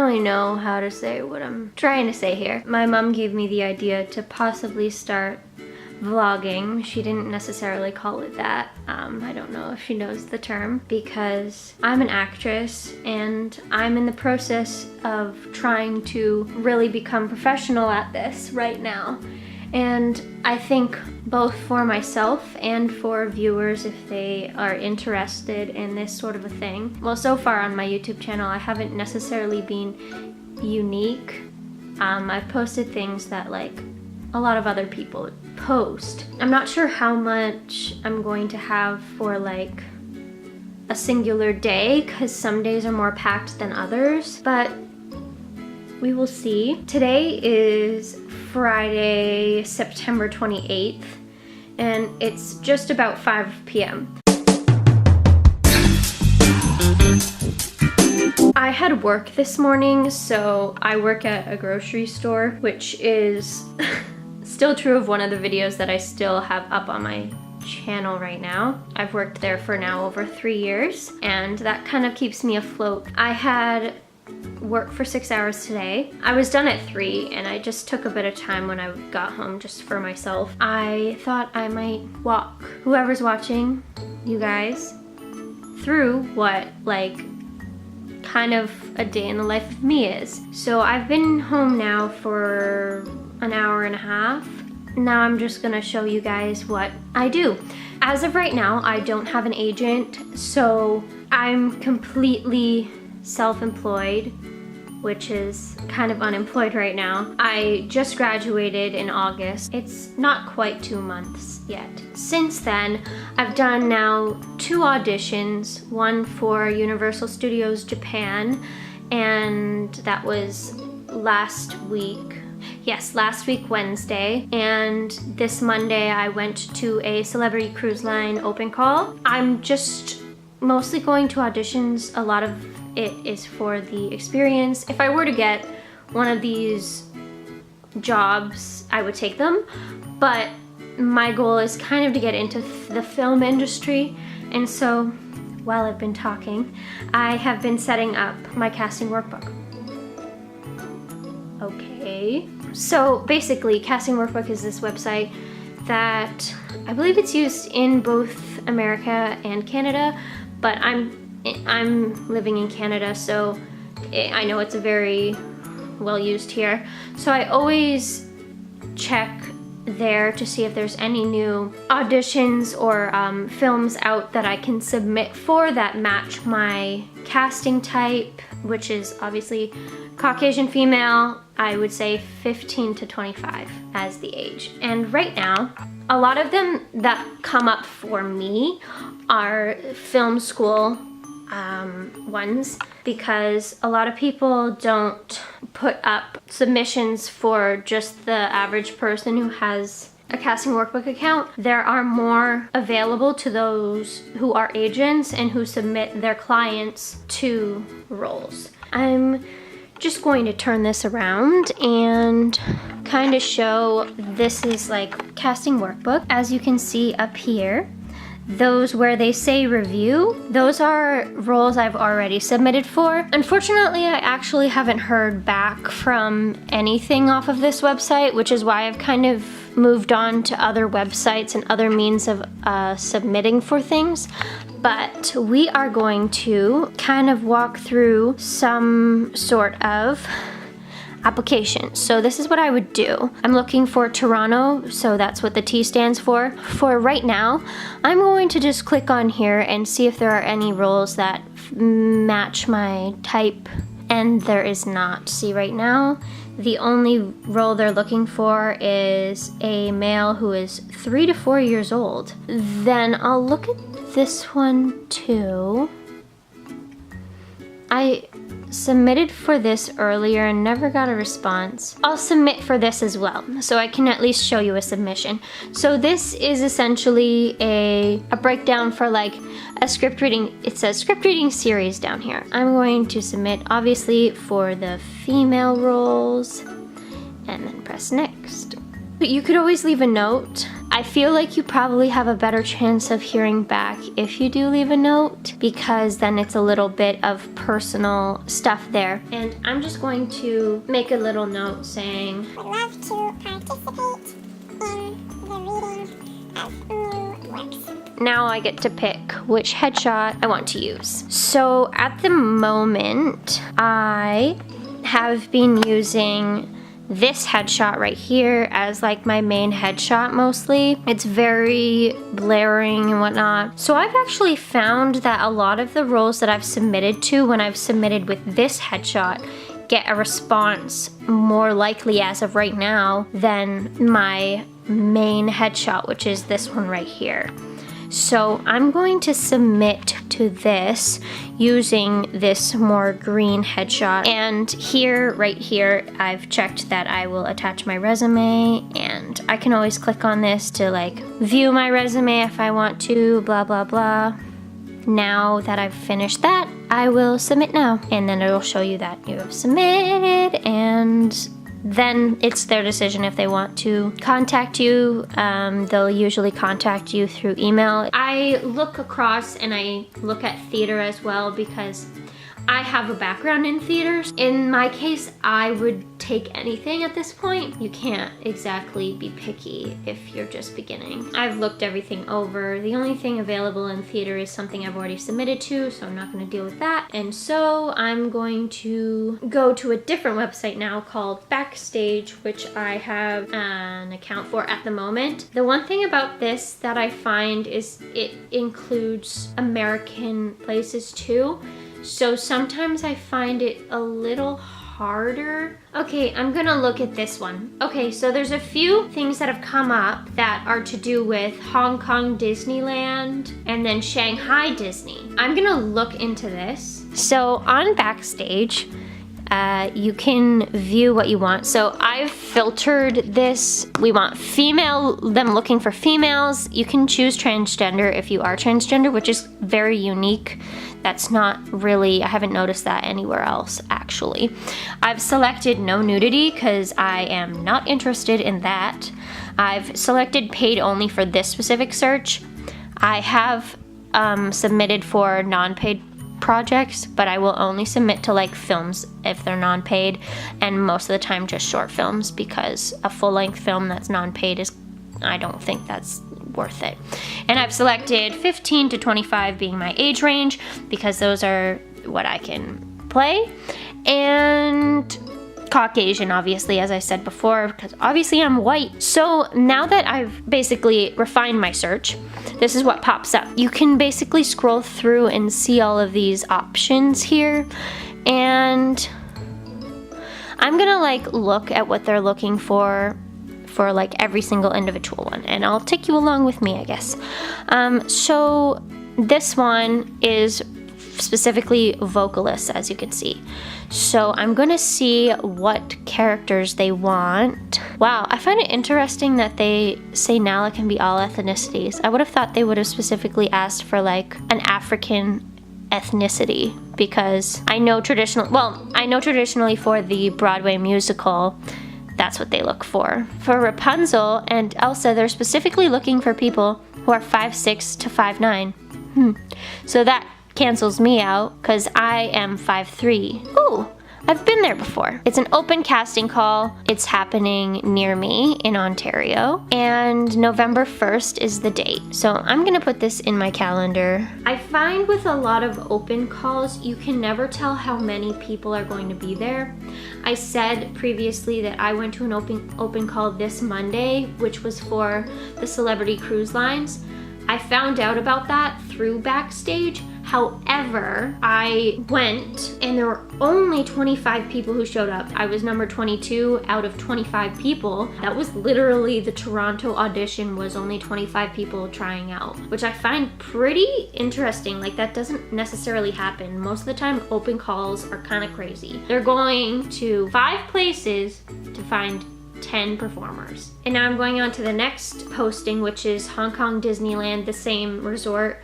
really know how to say what I'm trying to say here. My mom gave me the idea to possibly start vlogging. She didn't necessarily call it that. I don't know if she knows the term, because I'm an actress and I'm in the process of trying to really become professional at this right now. And I think both for myself and for viewers, if they are interested in this sort of a thing. Well, so far on my YouTube channel, I haven't necessarily been unique. I've posted things that like a lot of other people post. I'm not sure how much I'm going to have for like a singular day, because some days are more packed than others, but we will see. Today is Friday, September 28th, and it's just about 5 p.m. I had work this morning, so I work at a grocery store, which is still true of one of the videos that I still have up on my channel right now. I've worked there for now over 3 years, and that kind of keeps me afloat. I had work for 6 hours today. I was done at 3, and I just took a bit of time when I got home just for myself. I thought I might walk whoever's watching, you guys, through what like kind of a day in the life of me is. So I've been home now for an hour and a half. Now I'm just gonna show you guys what I do. As of right now, I don't have an agent, so I'm completely self-employed, which is kind of unemployed right now. I just graduated in August. It's not quite 2 months yet. Since then, I've done now 2 auditions, one for Universal Studios Japan, and that was last week. Yes, last week Wednesday, and this Monday I went to a Celebrity Cruise Line open call. I'm just mostly going to auditions. A lot of it is for the experience. If I were to get one of these jobs, I would take them, but my goal is kind of to get into the film industry, and so while I've been talking, I have been setting up my casting workbook. Okay, so basically Casting Workbook is this website that I believe it's used in both America and Canada, but I'm living in Canada, so I know it's a very well used here. So I always check there to see if there's any new auditions or films out that I can submit for that match my casting type, which is obviously Caucasian female. I would say 15 to 25 as the age. And right now, a lot of them that come up for me are film school ones, because a lot of people don't put up submissions for just the average person who has a Casting Workbook account. There are more available to those who are agents and who submit their clients to roles. I'm just going to turn this around and kind of show, this is like Casting Workbook. As you can see up here, those where they say review, those are roles I've already submitted for. Unfortunately, I actually haven't heard back from anything off of this website, which is why I've kind of moved on to other websites and other means of submitting for things. But we are going to kind of walk through some sort of application. So this is what I would do. I'm looking for Toronto, so that's what the T stands for. For right now, I'm going to just click on here and see if there are any roles that match my type, and there is not. See, right now, the only role they're looking for is a male who is 3 to 4 years old. Then I'll look at this one too. I submitted for this earlier and never got a response. I'll submit for this as well, so I can at least show you a submission. So this is essentially a breakdown for like a script reading. It says script reading series down here. I'm going to submit obviously for the female roles and then press next. But you could always leave a note. I feel like you probably have a better chance of hearing back if you do leave a note, because then it's a little bit of personal stuff there. And I'm just going to make a little note saying, would love to participate in the reading of new works. Now I get to pick which headshot I want to use. So at the moment, I have been using this headshot right here as like my main headshot mostly. It's very blaring and whatnot. So I've actually found that a lot of the roles that I've submitted to when I've submitted with this headshot get a response more likely as of right now than my main headshot, which is this one right here. So I'm going to submit to this using this more green headshot. And here, right here, I've checked that I will attach my resume, and I can always click on this to like view my resume if I want to, blah, blah, blah. Now that I've finished that, I will submit now. And then it'll show you that you have submitted, and then it's their decision if they want to contact you. They'll usually contact you through email. I look across and I look at theater as well because I have a background in theaters. In my case, I would take anything at this point. You can't exactly be picky if you're just beginning. I've looked everything over. The only thing available in theater is something I've already submitted to, so I'm not going to deal with that. And so I'm going to go to a different website now called Backstage, which I have an account for at the moment. The one thing about this that I find is it includes American places too. So sometimes I find it a little harder. Okay, I'm gonna look at this one. Okay, so there's a few things that have come up that are to do with Hong Kong Disneyland and then Shanghai Disney. I'm gonna look into this. So on Backstage, you can view what you want. So I've filtered this. We want female, them looking for females. You can choose transgender if you are transgender, which is very unique. That's not really, I haven't noticed that anywhere else actually. I've selected no nudity because I am not interested in that. I've selected paid only for this specific search. I have submitted for non-paid projects, but I will only submit to like films if they're non-paid, and most of the time just short films, because a full-length film that's non-paid is, I don't think that's worth it. And I've selected 15 to 25 being my age range because those are what I can play, and Caucasian, obviously, as I said before, because obviously I'm white. So now that I've basically refined my search, this is what pops up. You can basically scroll through and see all of these options here, and I'm gonna like look at what they're looking for like every single individual one, and I'll take you along with me, I guess. So this one is specifically vocalists, as you can see. So I'm gonna see what characters they want. Wow, I find it interesting that they say Nala can be all ethnicities. I would have thought they would have specifically asked for like an African ethnicity, because I know traditionally for the Broadway musical, that's what they look for. For Rapunzel and Elsa, they're specifically looking for people who are 5'6" to 5'9". So that cancels me out because I am 5'3". Ooh, I've been there before. It's an open casting call. It's happening near me in Ontario, and November 1st is the date. So I'm gonna put this in my calendar. I find with a lot of open calls, you can never tell how many people are going to be there. I said previously that I went to an open call this Monday, which was for the Celebrity Cruise Lines. I found out about that through Backstage. However, I went and there were only 25 people who showed up. I was number 22 out of 25 people. That was literally the Toronto audition, was only 25 people trying out, which I find pretty interesting. Like, that doesn't necessarily happen. Most of the time, open calls are kind of crazy. They're going to 5 places to find 10 performers. And now I'm going on to the next posting, which is Hong Kong Disneyland, the same resort,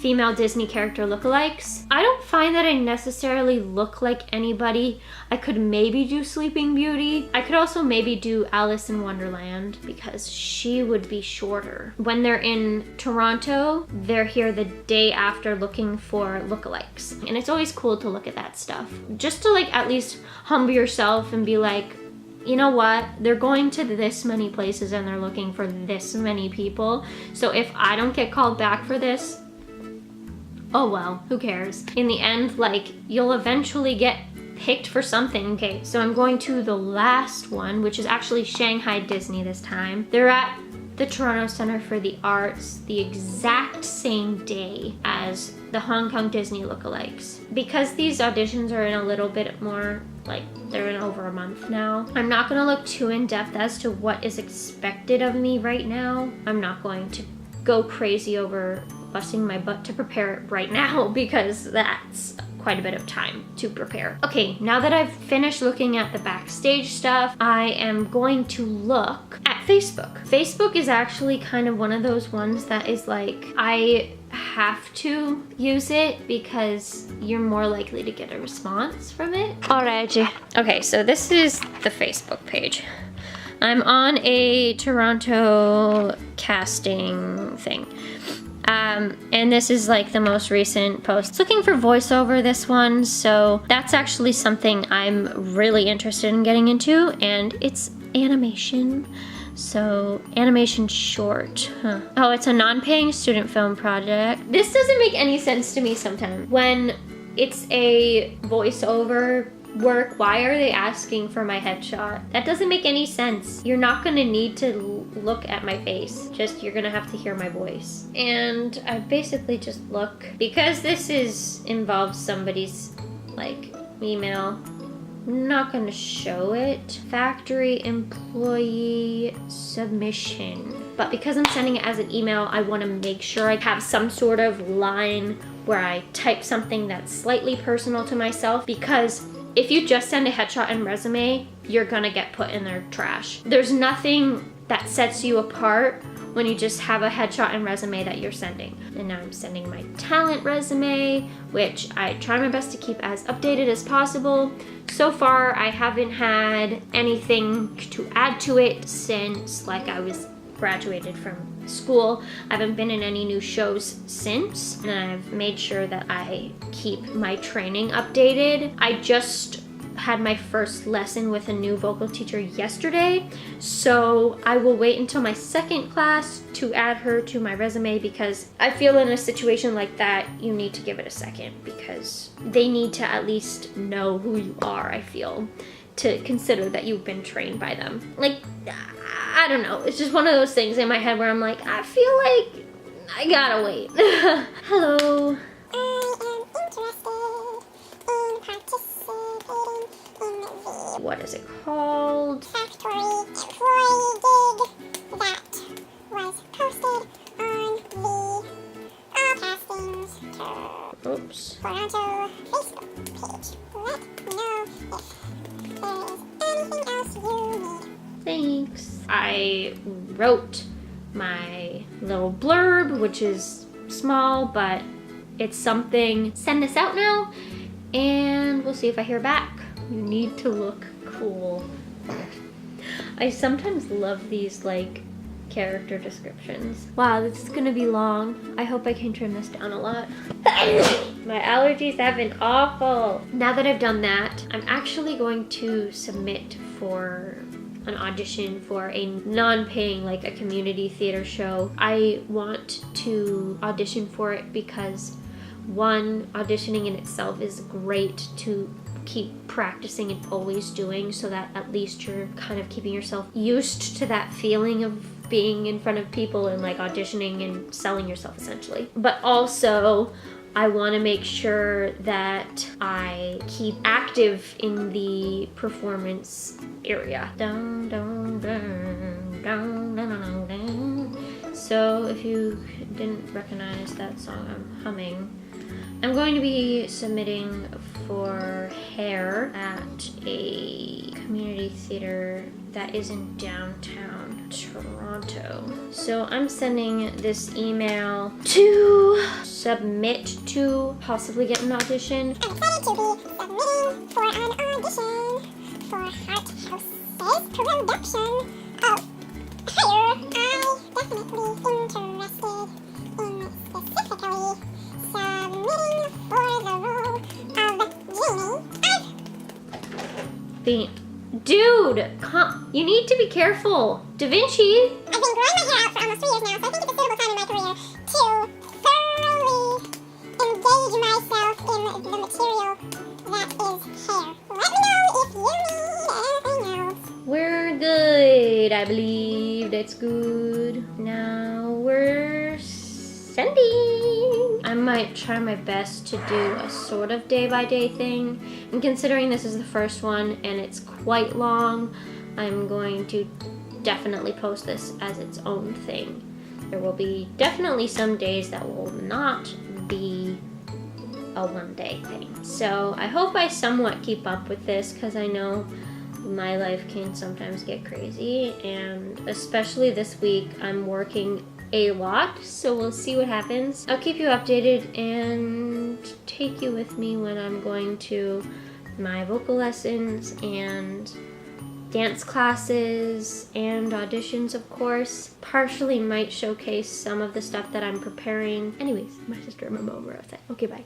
female Disney character lookalikes. I don't find that I necessarily look like anybody. I could maybe do Sleeping Beauty. I could also maybe do Alice in Wonderland because she would be shorter. When they're in Toronto, they're here the day after looking for lookalikes. And it's always cool to look at that stuff. Just to like at least humble yourself and be like, you know what, they're going to this many places and they're looking for this many people. So if I don't get called back for this, oh well, who cares? In the end, like, you'll eventually get picked for something. Okay, so I'm going to the last one, which is actually Shanghai Disney this time. They're at the Toronto Centre for the Arts the exact same day as the Hong Kong Disney lookalikes. Because these auditions are in a little bit more, like, they're in over a month now, I'm not gonna look too in depth as to what is expected of me right now. I'm not going to go crazy over busting my butt to prepare it right now because that's quite a bit of time to prepare. Okay, now that I've finished looking at the backstage stuff, I am going to look at Facebook. Facebook is actually kind of one of those ones that is like, I have to use it because you're more likely to get a response from it. Alrighty. Okay, so this is the Facebook page. I'm on a Toronto casting thing. And this is like the most recent post. It's looking for voiceover, this one, so that's actually something I'm really interested in getting into, and it's animation. So, animation short. Oh, it's a non-paying student film project. This doesn't make any sense to me sometimes. When it's a voiceover work, why are they asking for my headshot? That doesn't make any sense. You're not gonna need to look at my face. Just, you're gonna have to hear my voice. And I basically just look. Because this involves somebody's, like, email, I'm not gonna show it. Factory employee submission. But because I'm sending it as an email, I wanna make sure I have some sort of line where I type something that's slightly personal to myself, because if you just send a headshot and resume, you're gonna get put in their trash. There's nothing that sets you apart when you just have a headshot and resume that you're sending. And now I'm sending my talent resume, which I try my best to keep as updated as possible. So far, I haven't had anything to add to it since, like, I was graduated from school. I haven't been in any new shows since, and I've made sure that I keep my training updated. I just had my first lesson with a new vocal teacher yesterday, so I will wait until my second class to add her to my resume, because I feel in a situation like that, you need to give it a second, because they need to at least know who you are, I feel, to consider that you've been trained by them. Like, I don't know, it's just one of those things in my head where I'm like, I feel like I gotta wait. Hello. What is it called? Factory employee gig that was posted on the All Castings Toronto Facebook page. Let me know if there is anything else you need. Thanks. I wrote my little blurb, which is small, but it's something. Send this out now, and we'll see if I hear back. You need to look cool. I sometimes love these, like, character descriptions. Wow, this is gonna be long. I hope I can trim this down a lot. My allergies have been awful. Now that I've done that, I'm actually going to submit for an audition for a non-paying, like a community theater show. I want to audition for it because, one, auditioning in itself is great to keep practicing and always doing, so that at least you're kind of keeping yourself used to that feeling of being in front of people and like auditioning and selling yourself essentially. But also, I want to make sure that I keep active in the performance area. Dun, dun, dun, dun, dun, dun, dun. So if you didn't recognize that song I'm humming, I'm going to be submitting for hair at a community theater that is in downtown Toronto. So I'm sending this email to submit to possibly get an audition. I'm excited to be submitting for an audition for Heart House's production of Higher. I'm definitely interested in specifically submitting for the role of Jeannie. Dude, you need to be careful. Da Vinci. I've been growing my hair out for almost 3 years now, so I think it's a suitable time in my career to thoroughly engage myself in the material that is hair. Let me know if you need anything else. We're good, I believe. That's good. Now we're sending. I might try my best to do a sort of day-by-day thing. And considering this is the first one and it's quite long, I'm going to definitely post this as its own thing. There will be definitely some days that will not be a one-day thing. So I hope I somewhat keep up with this, because I know my life can sometimes get crazy, and especially this week I'm working a lot, so we'll see what happens. I'll keep you updated and take you with me when I'm going to my vocal lessons and dance classes and auditions, of course. Partially might showcase some of the stuff that I'm preparing. Anyways, my sister and my mom are outside. Okay, bye.